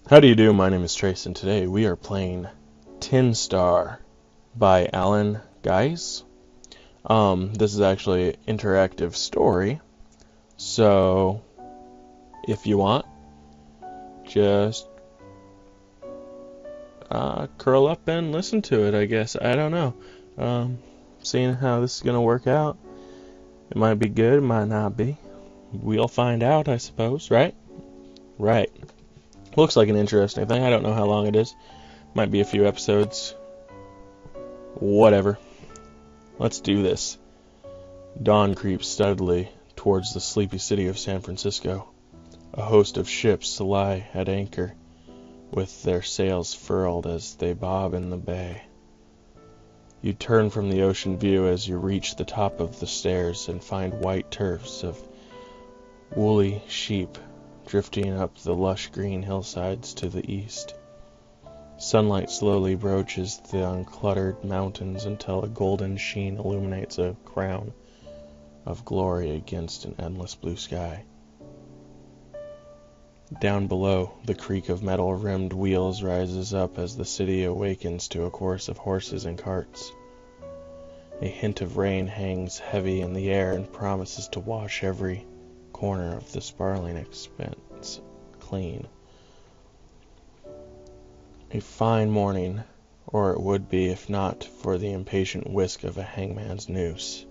How do you do? My name is Trace, and today we are playing Tin Star by Alan Guys. This is actually an interactive story, so if you want, just curl up and listen to it, I guess. I don't know. Seeing how this is going to work out, it might be good, it might not be. We'll find out, I suppose, right? Right. Looks like an interesting thing. I don't know how long it is. Might be a few episodes. Whatever. Let's do this. Dawn creeps steadily towards the sleepy city of San Francisco. A host of ships lie at anchor, with their sails furled as they bob in the bay. You turn from the ocean view as you reach the top of the stairs and find white turfs of woolly sheep drifting up the lush green hillsides to the east. Sunlight slowly broaches the uncluttered mountains until a golden sheen illuminates a crown of glory against an endless blue sky. Down below, the creak of metal-rimmed wheels rises up as the city awakens to a chorus of horses and carts. A hint of rain hangs heavy in the air and promises to wash every corner of the sprawling expanse clean. A fine morning, or it would be if not for the impatient whisk of a hangman's noose.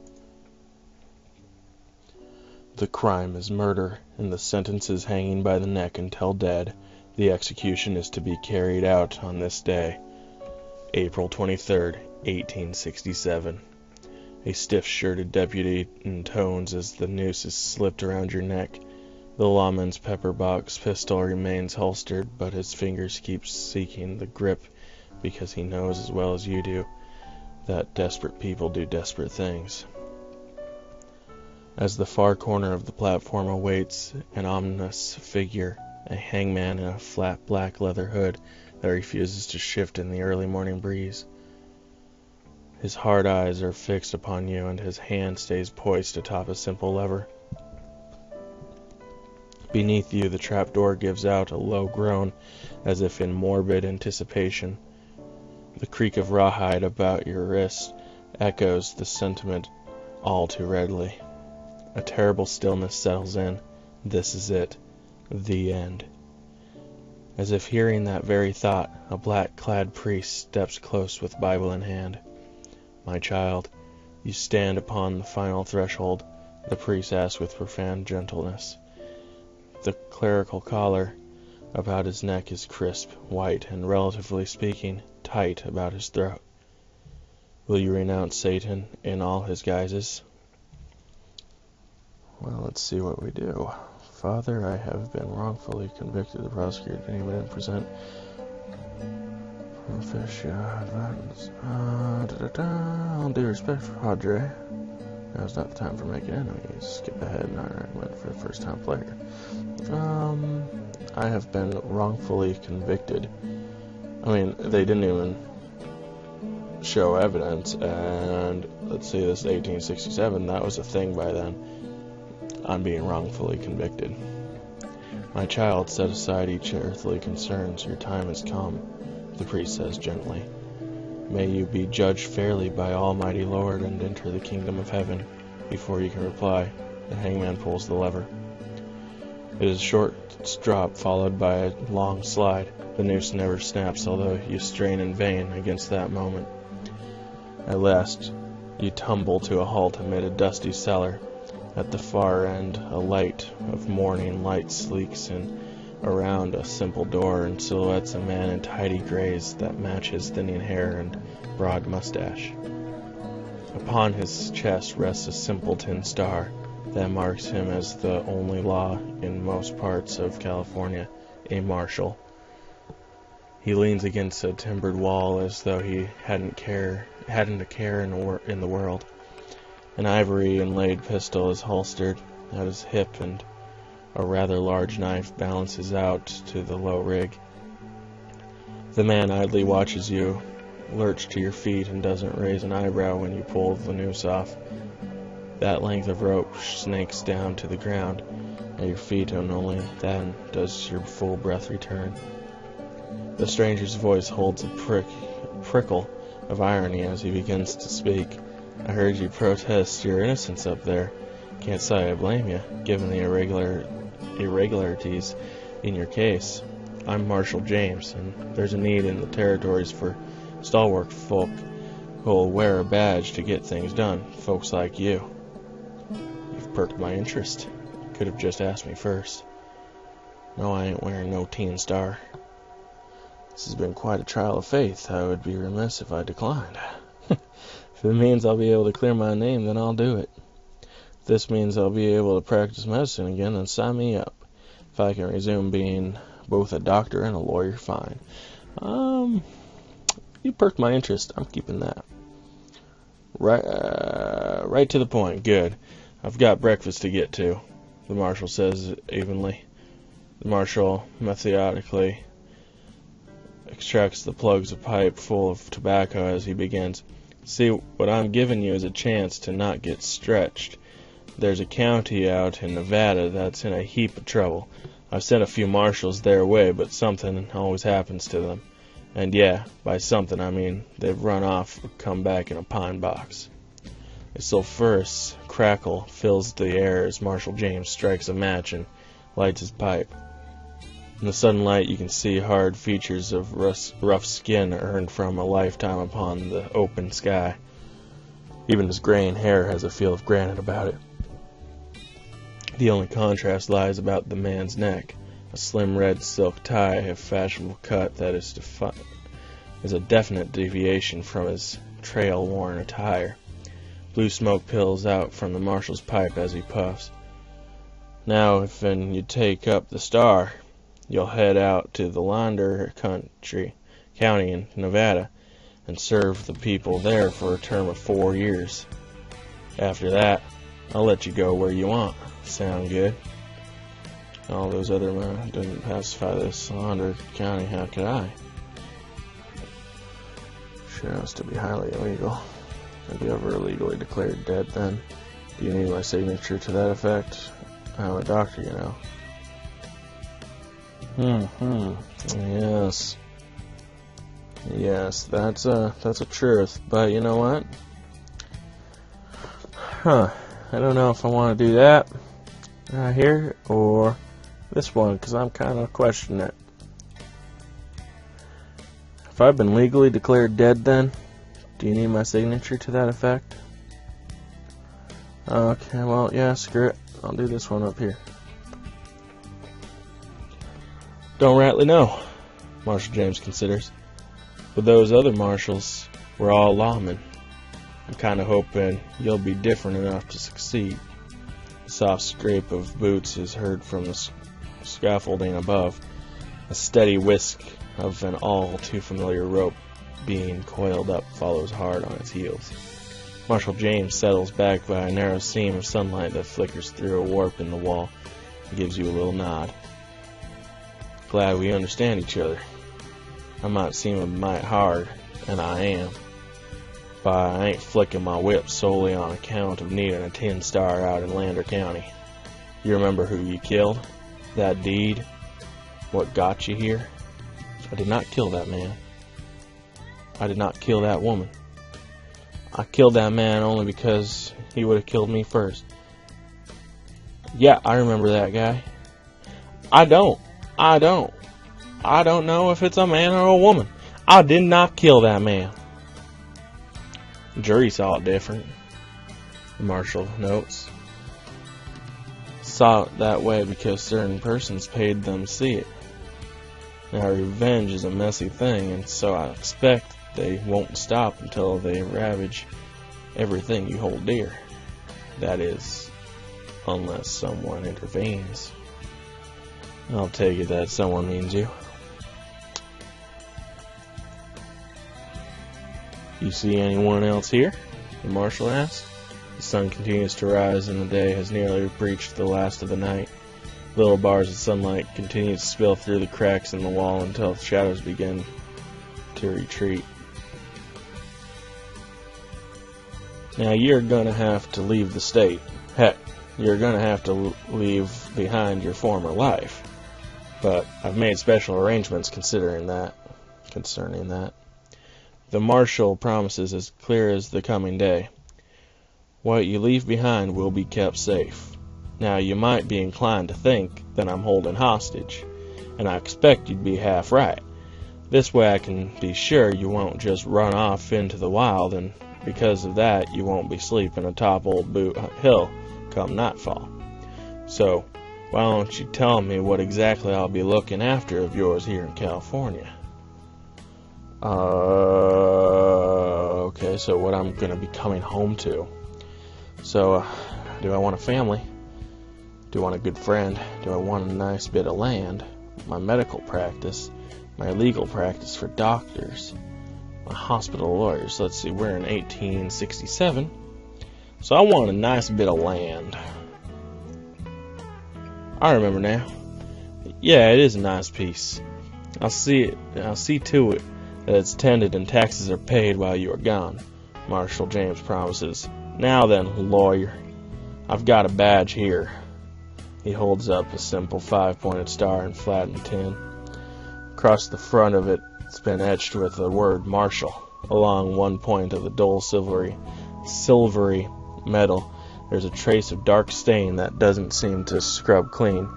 The crime is murder, and the sentence is hanging by the neck until dead. The execution is to be carried out on this day, April 23rd, 1867. A stiff-shirted deputy intones as the noose is slipped around your neck. The lawman's pepper-box pistol remains holstered, but his fingers keep seeking the grip because he knows as well as you do that desperate people do desperate things. As the far corner of the platform awaits an ominous figure, a hangman in a flat black leather hood that refuses to shift in the early morning breeze. His hard eyes are fixed upon you, and his hand stays poised atop a simple lever. Beneath you, the trapdoor gives out a low groan, as if in morbid anticipation. The creak of rawhide about your wrist echoes the sentiment all too readily. A terrible stillness settles in. This is it. The end. As if hearing that very thought, a black-clad priest steps close with Bible in hand. "My child, you stand upon the final threshold," the priest asks with profound gentleness. The clerical collar about his neck is crisp, white, and, relatively speaking, tight about his throat. "Will you renounce Satan in all his guises?" Well, let's see what we do. "Father, I have been wrongfully convicted. The prosecutor didn't even present all due respect for Padre. Now's not the time for making enemies. Skip ahead and I recommend for a first-time player. I have been wrongfully convicted." I mean, they didn't even show evidence, and let's see, this is 1867. That was a thing by then. I'm being wrongfully convicted. "My child, set aside each earthly concerns. Your time has come," the priest says gently. "May you be judged fairly by Almighty Lord and enter the kingdom of heaven." Before you can reply, the hangman pulls the lever. It is a short drop followed by a long slide. The noose never snaps, although you strain in vain against that moment. At last, you tumble to a halt amid a dusty cellar. At the far end, a light of morning light sleeks in around a simple door and silhouettes a man in tidy grays that match his thinning hair and broad mustache. Upon his chest rests a simple tin star that marks him as the only law in most parts of California, a Marshal. He leans against a timbered wall as though he hadn't a care in the world. An ivory inlaid pistol is holstered at his hip, and a rather large knife balances out to the low rig. The man idly watches you lurch to your feet and doesn't raise an eyebrow when you pull the noose off. That length of rope snakes down to the ground at your feet, and only then does your full breath return. The stranger's voice holds a prickle of irony as he begins to speak. I heard you protest your innocence up there. Can't say I blame you, given the irregularities in your case. I'm Marshal James, and there's a need in the territories for stalwart folk who'll wear a badge to get things done, folks like you. You've perked my interest. Could have just asked me first. No, I ain't wearing no teen star. This has been quite a trial of faith. I would be remiss if I declined. If it means I'll be able to clear my name, then I'll do it. If this means I'll be able to practice medicine again, then sign me up. If I can resume being both a doctor and a lawyer, fine. You perked my interest. I'm keeping that. Right to the point. Good. I've got breakfast to get to, the Marshal says evenly. The Marshal methodically extracts the plugs of pipe full of tobacco as he begins. See, what I'm giving you is a chance to not get stretched. There's a county out in Nevada that's in a heap of trouble. I've sent a few marshals their way, but something always happens to them. And yeah, by something I mean they've run off or come back in a pine box. A sulphurous crackle fills the air as Marshal James strikes a match and lights his pipe. In the sudden light you can see hard features of rough skin earned from a lifetime upon the open sky. Even his graying hair has a feel of granite about it. The only contrast lies about the man's neck, a slim red silk tie of fashionable cut that is a definite deviation from his trail-worn attire. Blue smoke pills out from the Marshal's pipe as he puffs. Now, if you take up the star, you'll head out to the Lander County in Nevada and serve the people there for a term of 4 years. After that, I'll let you go where you want. Sound good? All those other men didn't pacify this Lander County, how could I? Shows to be highly illegal. Have you ever illegally declared dead then? Do you need my signature to that effect? I'm a doctor, you know. Yes, that's a truth. But you know what? I don't know if I want to do that right here or this one, because I'm kind of questioning it. If I've been legally declared dead then, do you need my signature to that effect? Okay, well, yeah, screw it. I'll do this one up here. Don't rightly know, Marshal James considers. But those other marshals were all lawmen. I'm kind of hoping you'll be different enough to succeed. The soft scrape of boots is heard from the scaffolding above. A steady whisk of an all too familiar rope being coiled up follows hard on its heels. Marshal James settles back by a narrow seam of sunlight that flickers through a warp in the wall and gives you a little nod. Glad we understand each other. I might seem a mite hard, and I am, but I ain't flicking my whip solely on account of needing a 10-star out in Lander County. You remember who you killed? That deed? What got you here? I did not kill that man. I did not kill that woman. I killed that man only because he would have killed me first. Yeah, I remember that guy. I don't know if it's a man or a woman. I did not kill that man. The jury saw it different, the Marshal notes. Saw it that way because certain persons paid them to see it. Now, revenge is a messy thing, and so I expect they won't stop until they ravage everything you hold dear. That is, unless someone intervenes. I'll take it that someone means you. You see anyone else here? The Marshal asked. The sun continues to rise and the day has nearly breached the last of the night. Little bars of sunlight continue to spill through the cracks in the wall until shadows begin to retreat. Now you're going to have to leave the state. Heck, you're going to have to leave behind your former life. But I've made special arrangements considering that. concerning that. The Marshal promises as clear as the coming day. What you leave behind will be kept safe. Now, you might be inclined to think that I'm holding hostage, and I expect you'd be half right. This way I can be sure you won't just run off into the wild, and because of that you won't be sleeping atop Old Boot Hill come nightfall. So, why don't you tell me what exactly I'll be looking after of yours here in California? Okay, so what I'm going to be coming home to. So, do I want a family? Do I want a good friend? Do I want a nice bit of land? My medical practice? My legal practice for doctors? My hospital lawyers? Let's see, we're in 1867. So I want a nice bit of land. I remember now. Yeah, it is a nice piece. I'll see to it that it's tended and taxes are paid while you are gone, Marshal James promises. Now then, lawyer, I've got a badge here. He holds up a simple 5-pointed star in flattened tin. Across the front of it, it's been etched with the word Marshal. Along one point of the dull silvery metal, there's a trace of dark stain that doesn't seem to scrub clean.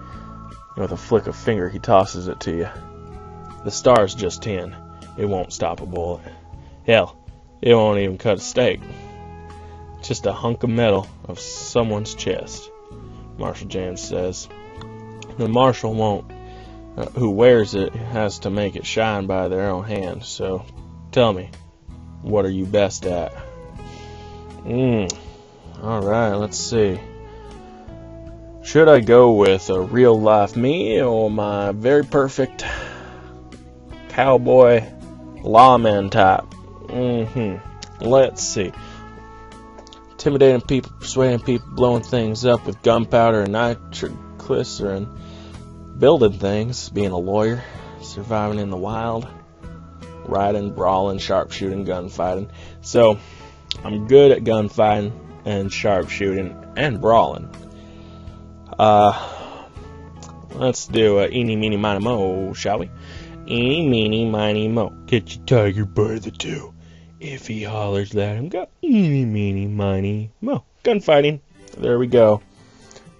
With a flick of finger, he tosses it to you. The star's just tin. It won't stop a bullet. Hell, it won't even cut a steak. Just a hunk of metal of someone's chest, Marshal James says. The marshal who wears it has to make it shine by their own hand. So, tell me, what are you best at? Alright, let's see. Should I go with a real life me or my very perfect cowboy lawman type? Let's see. Intimidating people, persuading people, blowing things up with gunpowder and nitroglycerin, building things, being a lawyer, surviving in the wild, riding, brawling, sharpshooting, gunfighting. So, I'm good at gunfighting and sharpshooting and brawling. Let's do a eeny, meeny, miny, mo, shall we? Eeny, meeny, miny, mo. Get your tiger by the toe. If he hollers, let him go. Eeny, meeny, miny, mo. Gunfighting. There we go.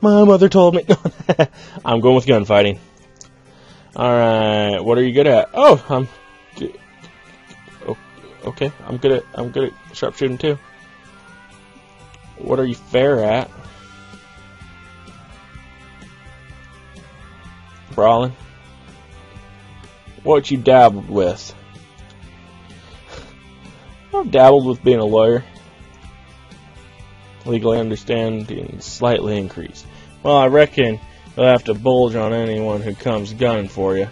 My mother told me. I'm going with gunfighting. Alright, what are you good at? Oh, I'm good. Okay, I'm good at sharpshooting too. What are you fair at? Brawling. What you dabbled with? I've dabbled with being a lawyer. Legally understanding slightly increased. Well, I reckon you'll have to bulge on anyone who comes gunning for you,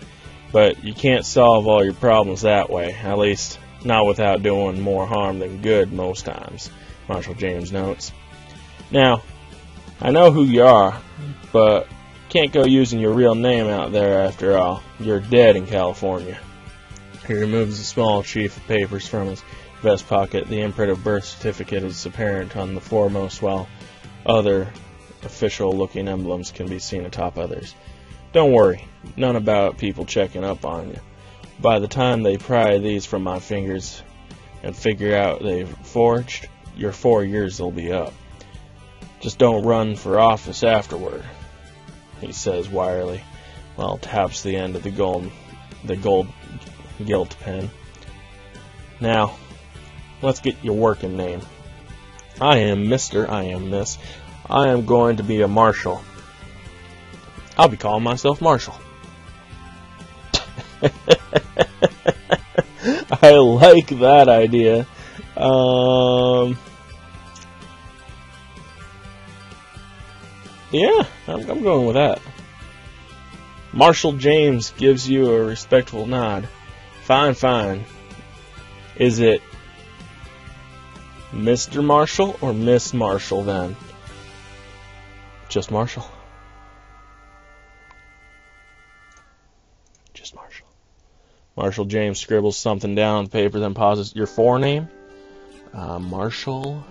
but you can't solve all your problems that way, at least not without doing more harm than good most times, Marshal James notes. Now, I know who you are, but can't go using your real name out there after all. You're dead in California. He removes a small sheaf of papers from his vest pocket. The imprint of birth certificate is apparent on the foremost, while other official-looking emblems can be seen atop others. Don't worry, none about people checking up on you. By the time they pry these from my fingers and figure out they've forged, your 4 years will be up. Just don't run for office afterward, he says wirily, while taps the end of the gold gilt pen. Now, let's get your working name. I am Mr. I am Miss. I am going to be a marshal. I'll be calling myself Marshal. I like that idea. Yeah, I'm going with that. Marshal James gives you a respectful nod. Fine, fine. Is it Mr. Marshall or Miss Marshall then? Just Marshall. Just Marshall. Marshal James scribbles something down on the paper, then pauses. Your forename? Marshall.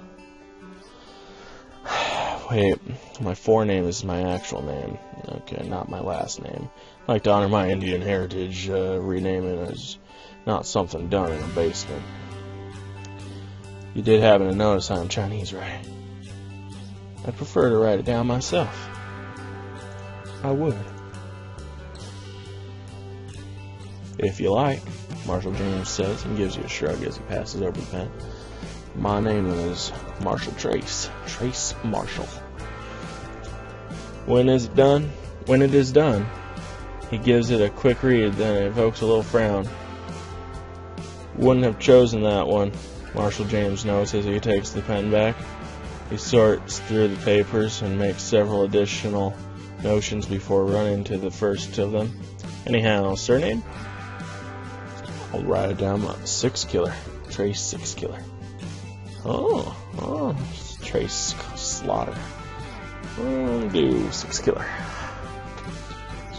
wait, my forename is my actual name. Okay, not my last name. I like to honor my Indian heritage, renaming it as not something done in a basement. You did happen to notice I'm Chinese, right? I'd prefer to write it down myself. I would. If you like, Marshal James says, and gives you a shrug as he passes over the pen. My name is Marshal Trace. Trace Marshall. When it is done, he gives it a quick read, then it evokes a little frown. Wouldn't have chosen that one, Marshal James notes as he takes the pen back. He sorts through the papers and makes several additional notions before running to the first of them. Anyhow, surname? I'll write it down. Six Killer. Trace Six Killer. Oh, Trace Slaughter. I'll do Six Killer.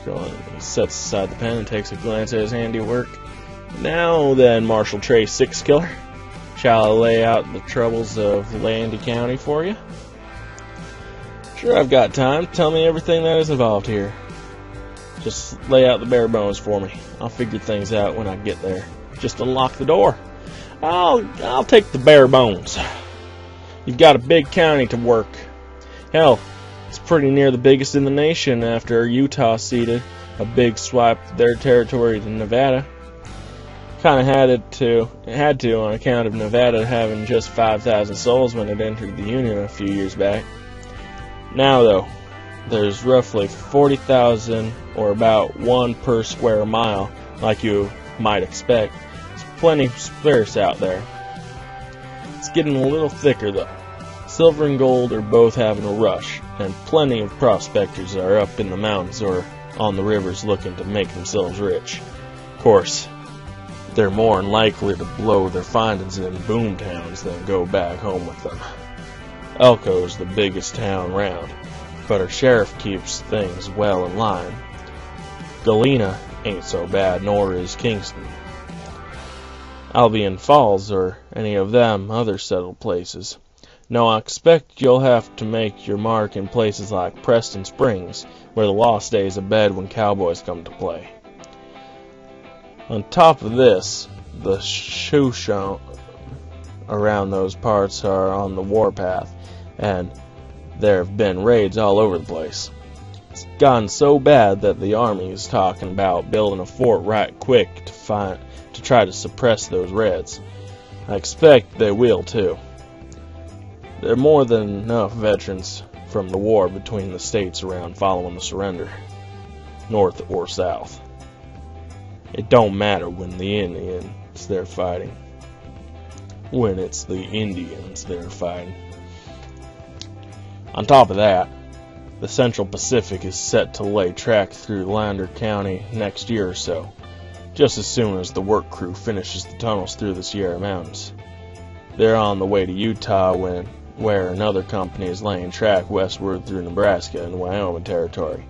He sets aside the pen and takes a glance at his handiwork. Now then, Marshal Trace Six Killer, shall I lay out the troubles of Landy County for you? Sure, I've got time. Tell me everything that is involved here. Just lay out the bare bones for me. I'll figure things out when I get there. Just unlock the door. I'll take the bare bones. You've got a big county to work. Hell, it's pretty near the biggest in the nation after Utah ceded a big swipe of their territory to Nevada. Kind of had to on account of Nevada having just 5,000 souls when it entered the Union a few years back. Now though, there's roughly 40,000, or about one per square mile, like you might expect. There's plenty sparse out there. It's getting a little thicker though. Silver and gold are both having a rush, and plenty of prospectors are up in the mountains or on the rivers looking to make themselves rich. Of course, they're more than likely to blow their findings in boom towns than go back home with them. Elko's the biggest town round, but our sheriff keeps things well in line. Galena ain't so bad, nor is Kingston. Albion Falls or any of them other settled places. No, I expect you'll have to make your mark in places like Preston Springs, where the law stays abed when cowboys come to play. On top of this, the Shoshone around those parts are on the warpath, and there have been raids all over the place. It's gotten so bad that the army is talking about building a fort right quick to try to suppress those reds. I expect they will too. There are more than enough veterans from the war between the states around following the surrender, north or south. It don't matter when the Indians they're fighting. When it's the Indians they're fighting. On top of that, the Central Pacific is set to lay track through Lander County next year or so, just as soon as the work crew finishes the tunnels through the Sierra Mountains. They're on the way to Utah where another company is laying track westward through Nebraska and Wyoming territory.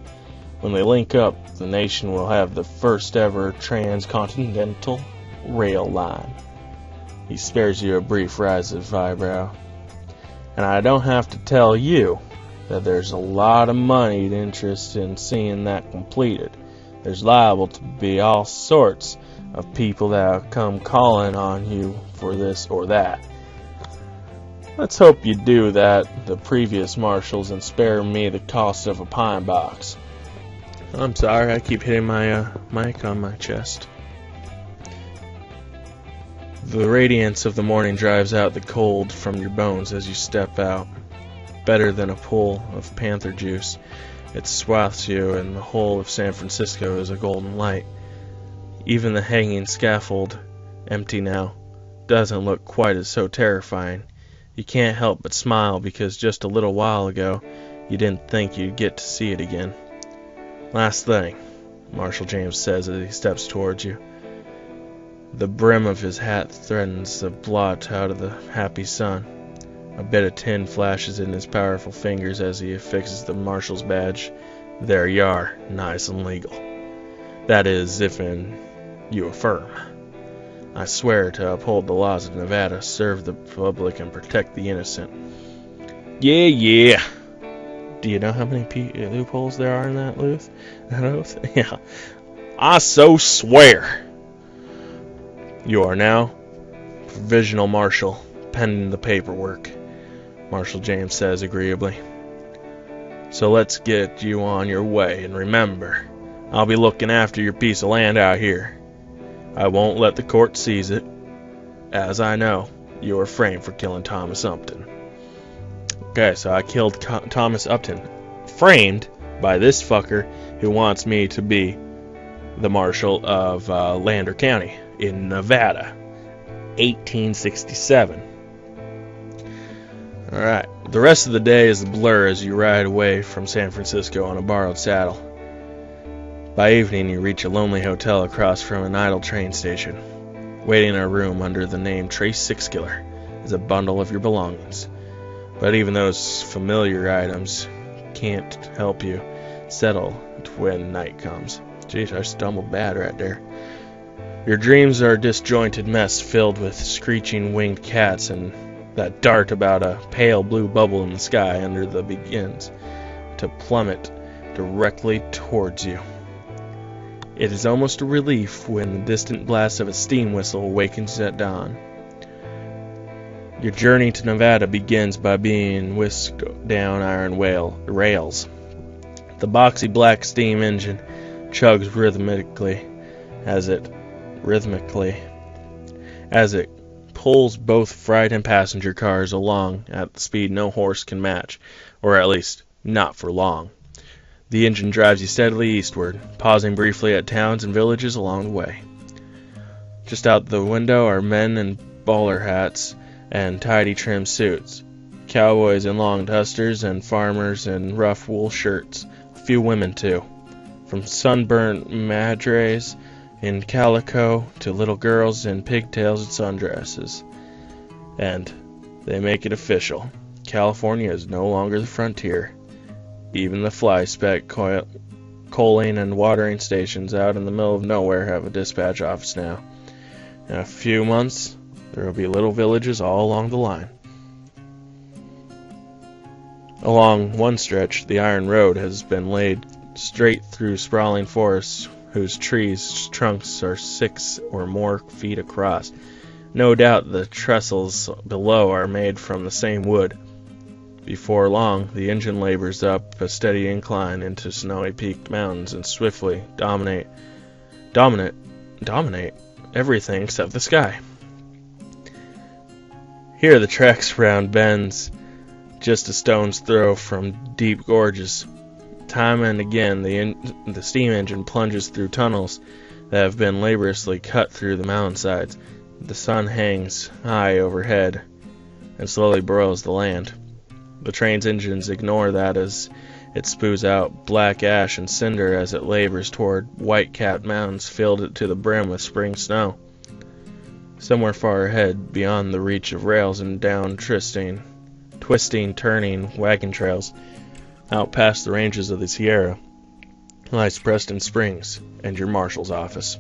When they link up, the nation will have the first ever transcontinental rail line. He spares you a brief rise of eyebrow. And I don't have to tell you that there's a lot of moneyed interest in seeing that completed. There's liable to be all sorts of people that come calling on you for this or that. Let's hope you do that, the previous marshals, and spare me the cost of a pine box. I'm sorry, I keep hitting my mic on my chest. The radiance of the morning drives out the cold from your bones as you step out. Better than a pool of panther juice, it swathes you, and the whole of San Francisco is a golden light. Even the hanging scaffold, empty now, doesn't look quite as so terrifying. You can't help but smile because just a little while ago you didn't think you'd get to see it again. Last thing, Marshal James says as he steps towards you. The brim of his hat threatens a blot out of the happy sun. A bit of tin flashes in his powerful fingers as he affixes the marshal's badge. There you are, nice and legal. That is, if you affirm. I swear to uphold the laws of Nevada, serve the public, and protect the innocent. Yeah, Do you know how many loopholes there are in that oath? Yeah. I so swear. You are now provisional marshal, pending the paperwork, Marshal James says agreeably. So let's get you on your way, and remember, I'll be looking after your piece of land out here. I won't let the court seize it, as I know you are framed for killing Thomas Upton. Okay, so I killed Thomas Upton, framed by this fucker who wants me to be the marshal of Lander County in Nevada, 1867. Alright, the rest of the day is a blur as you ride away from San Francisco on a borrowed saddle. By evening, you reach a lonely hotel across from an idle train station. Waiting in a room under the name Trace Sixkiller is a bundle of your belongings. But even those familiar items can't help you settle when night comes. Jeez, I stumbled bad right there. Your dreams are a disjointed mess filled with screeching winged cats and that dart about a pale blue bubble in the sky under the begins to plummet directly towards you. It is almost a relief when the distant blast of a steam whistle awakens at dawn. Your journey to Nevada begins by being whisked down iron rails. The boxy black steam engine chugs rhythmically as it pulls both freight and passenger cars along at the speed no horse can match, or at least not for long. The engine drives you steadily eastward, pausing briefly at towns and villages along the way. Just out the window are men in bowler hats and tidy trim suits, cowboys in long dusters, and farmers in rough wool shirts. A few women, too. From sunburnt madres in calico to little girls in pigtails and sundresses. And they make it official. California is no longer the frontier. Even the fly-speck coaling and watering stations out in the middle of nowhere have a dispatch office now. In a few months, there will be little villages all along the line. Along one stretch, the iron road has been laid straight through sprawling forests whose trees' trunks are 6 or more feet across. No doubt the trestles below are made from the same wood. Before long, the engine labors up a steady incline into snowy peaked mountains and swiftly dominate everything except the sky. Here the tracks round bends just a stone's throw from deep gorges. Time and again the steam engine plunges through tunnels that have been laboriously cut through the mountainsides. The sun hangs high overhead and slowly broils the land. The train's engines ignore that as it spews out black ash and cinder as it labors toward white-capped mountains filled to the brim with spring snow. Somewhere far ahead, beyond the reach of rails and down twisting, turning wagon trails, out past the ranges of the Sierra, lies Preston Springs and your marshal's office.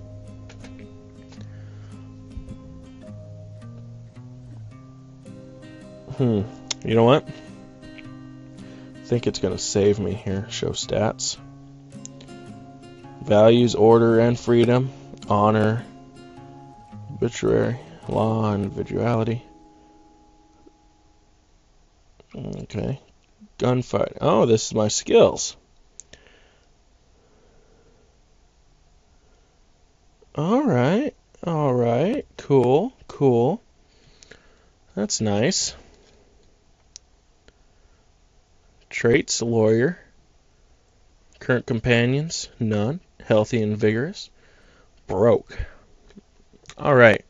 You know what? I think it's going to save me here. Show stats. Values, order, and freedom. Honor. Obituary. Law and individuality. Okay. Gunfight. Oh, this is my skills. Alright. Cool. That's nice. Traits, lawyer. Current companions, none. Healthy and vigorous. Broke. Alright.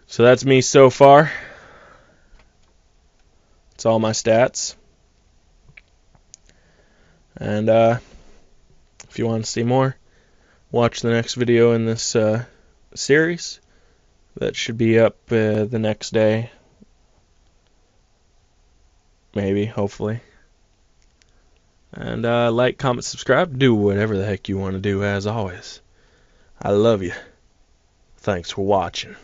So that's me so far. That's all my stats. And if you want to see more, watch the next video in this series. That should be up the next day. Maybe, hopefully. And like, comment, subscribe. Do whatever the heck you want to do, as always. I love you. Thanks for watching.